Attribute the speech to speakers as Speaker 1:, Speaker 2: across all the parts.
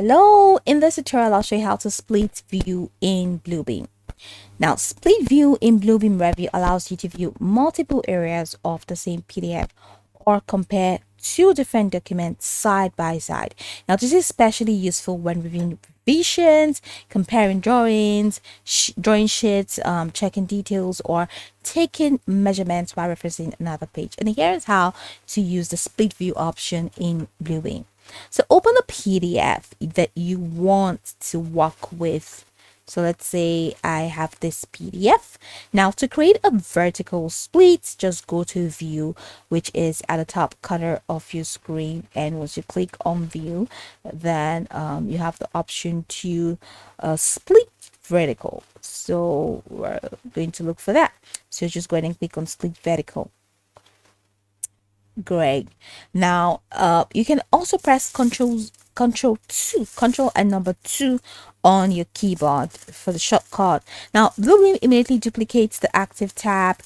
Speaker 1: Hello, in this tutorial I'll show you how to split view in Bluebeam. Now, split view in Bluebeam Review allows you to view multiple areas of the same PDF or compare two different documents side by side. Now, this is especially useful when reviewing revisions, comparing drawings, drawing sheets, checking details, or taking measurements while referencing another page. And here's how to use the split view option in Bluebeam. So open the PDF that you want to work with. So let's say I have this PDF. Now to create a vertical split, just go to view, which is at the top corner of your screen. And once you click on view, then you have the option to split vertical. So we're going to look for that. So just go ahead and click on split vertical. Great. Now you can also press control and number 2 on your keyboard for the shortcut. Now Bluebeam immediately duplicates the active tab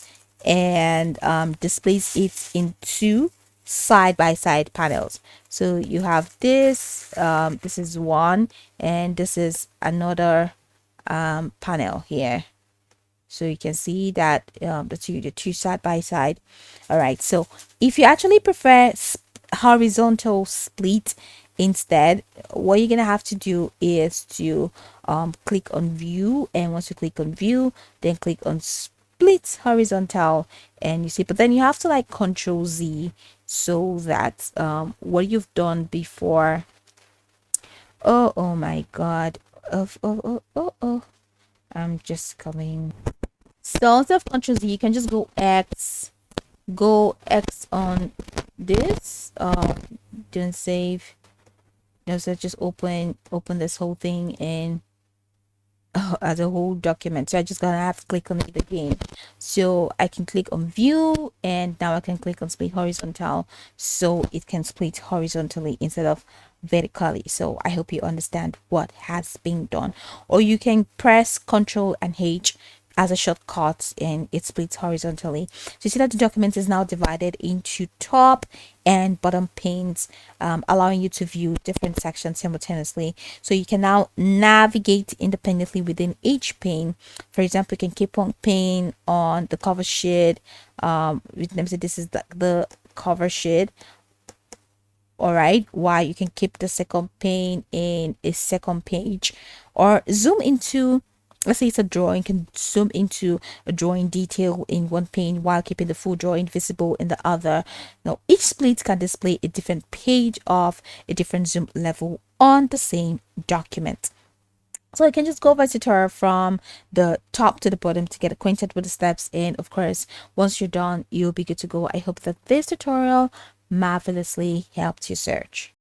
Speaker 1: and displays it in two side-by-side panels. So you have this this is one, and this is another panel here. So you can see that the two side by side. All right, so if you actually prefer horizontal split instead, what you're gonna have to do is to click on view, and once you click on view, then click on split horizontal, and you see, but then you have to like Control Z so that what you've done before. Oh my god. Oh, I'm just coming. So instead of Control Z, you can just go X on this. Didn't save. No, so just open this whole thing in as a whole document. So I just gonna have to click on it again. So I can click on view, and now I can click on split horizontal, so it can split horizontally instead of vertically. So I hope you understand what has been done. Or you can press Control and H as a shortcut, and it splits horizontally. So you see that the document is now divided into top and bottom panes, allowing you to view different sections simultaneously. So you can now navigate independently within each pane. For example, you can keep one pane on the cover sheet. Let me say this is the cover sheet. All right, while you can keep the second pane in a second page, or zoom into, let's say it's a drawing, you can zoom into a drawing detail in one pane while keeping the full drawing visible in the other. Now each split can display a different page of a different zoom level on the same document. So you can just go over tutorial from the top to the bottom to get acquainted with the steps, and of course once you're done, you'll be good to go. I hope that this tutorial marvelously helped you search.